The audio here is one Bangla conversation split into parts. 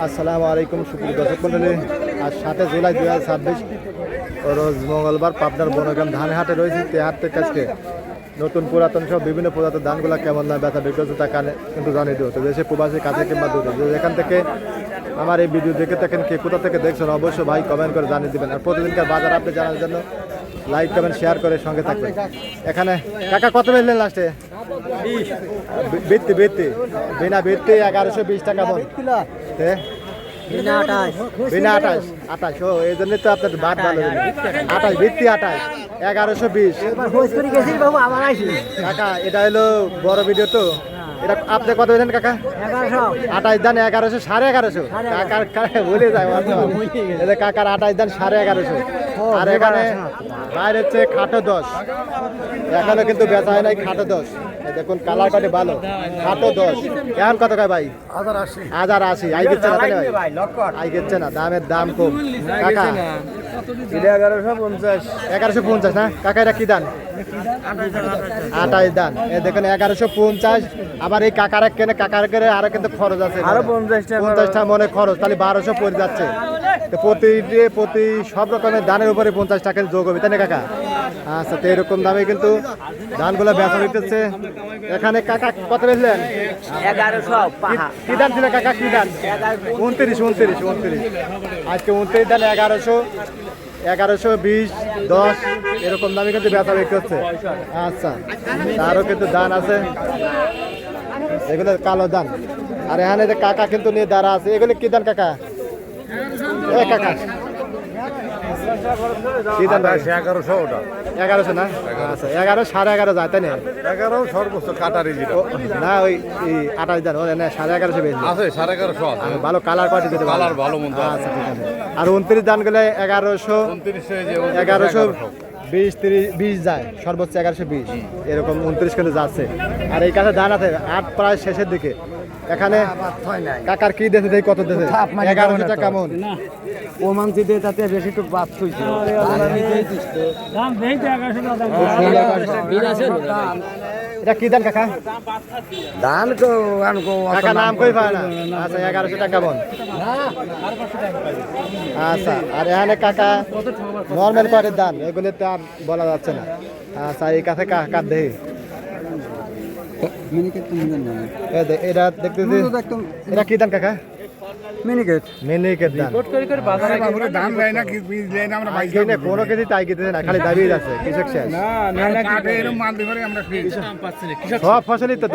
আসসালামু আলাইকুম সুপ্রিয় দর্শক মণ্ডলী, আজ 7 জুলাই 2026 রোজ মঙ্গলবার পাবনার বনগ্রাম ধানের হাটে রয়েছে। তে হাট থেকে আজকে নতুন পুরাতন সব বিভিন্ন পুরাতন ধানগুলো কেমন দাম বেচা বিক্রি হচ্ছে তা কিন্তু জানিয়ে দেবো। তো দেশে প্রবাসী কাছে কিংবা দূরে এখান থেকে আমার এই ভিডিও দেখে থাকেন, কে কোথা থেকে দেখছেন অবশ্যই ভাই কমেন্ট করে জানিয়ে দেবেন। আর প্রতিদিনকার বাজার আপনি জানার জন্য লাইক কমেন্ট শেয়ার করে সঙ্গে থাকবেন। এখানে কাকা কত বেচলেন লাস্টে? বৃত্তি বিনা বৃত্তি 1120 টাকা মন। বিনা 28 ও এই জন্যই তো আপনার বাদ ভালো 28 বৃত্তি 28 1120 কাকা। এটা হলো বড় ভিডিও তো, এটা আপনি কত দিলেন কাকা? 28 দান 1100 1150 কাকার ভুলে যায় কাকার 28 দান 1150। আর এখানে বাইরে হচ্ছে খাটো 10, এখানে কিন্তু বেচা হয় নাই খাটো 10। দেখুন কালার কাটে ভালো, খাটো 10 এখন কত কয় ভাই? 1080 আই গেছে না ভাই, আই গেছে না, দামের দাম কম কাকা। 1150 না কাকা? এটা কি দান? 28 দান। এ দেখেন 1150। আবার এই কাকার কেনে কাকার করে আরো কিন্তু খরচ আছে, আরো 50টা মনে খরচ, তাহলে 1200 পড়ে যাচ্ছে। প্রতি সব রকমের ধানের উপরে 50 টাকা যোগ হবে, তাই না কাকা? আচ্ছা, তো এরকম দামে কিন্তু ধানগুলো বেচা বিকতেছে। এখানে কাকা কত বেচলেন? 1100। কি দাম ছিল কাকা? কি দাম? 29 আজকে 29 দান 1120 10 এরকম দামে কিন্তু বেচা বিক্রি হচ্ছে। আচ্ছা, তারও কিন্তু দান আছে, এগুলো কালো দান। আর এখানে যে কাকা কিন্তু নিয়ে দাঁড়া আছে, এগুলো কি দান কাকা? এ কাকা কি দাম? 1100 ওটা 1100 না? আচ্ছা, 11 11.5 যায়, তাই না? 11 সর্বোচ্চ কাটারি যেটা না, ওই 28 দান ওরে না, 1150 বেশি আছে 1150 আছে। ভালো কালার কোয়ালিটি দিতে কালার ভালো মন্দ। আচ্ছা, ঠিক আছে। আর 29 দান গেলে 1100 1120 যায়, সর্বোচ্চ 1120 এরকম 29 কিন্তু যাচ্ছে। আর এই কাছে দান আছে 8 প্রায় শেষের দিকে। এখানে কাকার কি দেশে দেয়? কত দেশে? 1100 টাকা মন। তাতে বেশি তো বাদ হইছে। এটা কি দান কাকা? ধান কাকা নাম কই পায় না। আচ্ছা, 1100 টাকা মন। আচ্ছা, আর এখানে কাকা নর্মাল কোয়ালিটির দান, এগুলো তো আর বলা যাচ্ছে না। আচ্ছা, এই কাছে কাকার দেহে এটা দেখতেছি, এটা কি দান কাকা? মিনিকেট দান। কোনো কিছু তাই কিনতেছে না, খালি দাবি আছে কৃষক শেষ। সব ফসলই তো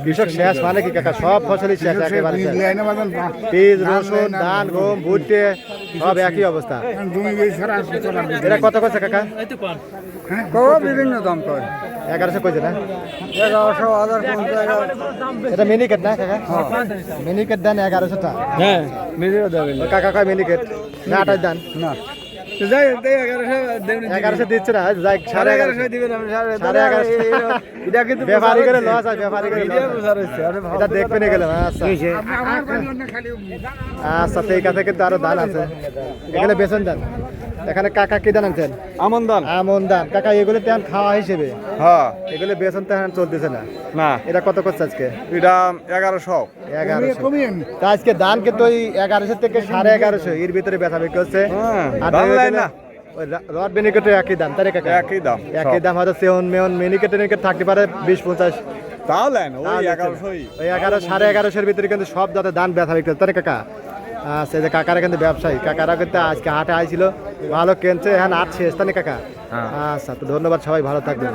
কৃষক শেষ মানে কি কাকা? সব ফসলই শেষ একেবারে। বীজ, রসুন, ধান, গম, ভুট্টে সব একই অবস্থা। এটা কত করছে কাকা? বিভিন্ন দাম কয়। 1100 কইছে না? 1100 এটা মিনিকেট না কাকা? মিনিকেট দান 1100 টাকা। হ্যাঁ, মিলিয়ে দেবেন কাকা কয় মিনিকেট না 28 দান না। যাই 1100 দিচ্ছে না, যাই 1150 দিবেন। 1150 এটা কিন্তু ব্যাপারী করে লস হয়, ব্যাপারী করে লস। এটা দেখবে না গেলাম। আচ্ছা আচ্ছা, তো এই কাছে কিন্তু আরো দান আছে, এখানে বেসন দান। এখানে কাকা কি দান আনছেন? আমন দান। আমন দান কাকা, এগুলো তেমন খাওয়া হিসেবে? হ্যাঁ, এগুলো বেসন তেমন চলতেছে না। না, এটা কত করছে আজকে? এটা 1100। তা আজকে দান কিন্তু ওই 1100 থেকে 1150 এর ভিতরে বেচা বিক্রি হচ্ছে। আর রড মিনিকেটে একই দাম, তাই না কাকা? একই দাম, একই দাম। হয়তো সেওন মেয়ন মিনিকেটে থাকতে পারে 20-50, তাহলে ওই 1100 ওই 11 1150 এর ভিতরে কিন্তু সব যাতে দান বেচা বিক্রি হচ্ছে, তাই না কাকা? আচ্ছা, যে কাকারা কিন্তু ব্যবসায়ী, কাকারা কিন্তু আজকে হাটে আইছিল, ভালো কিনছে। হ্যাঁ, হাট শেষ, তাই না কাকা? আচ্ছা, তো ধন্যবাদ, সবাই ভালো থাকবেন।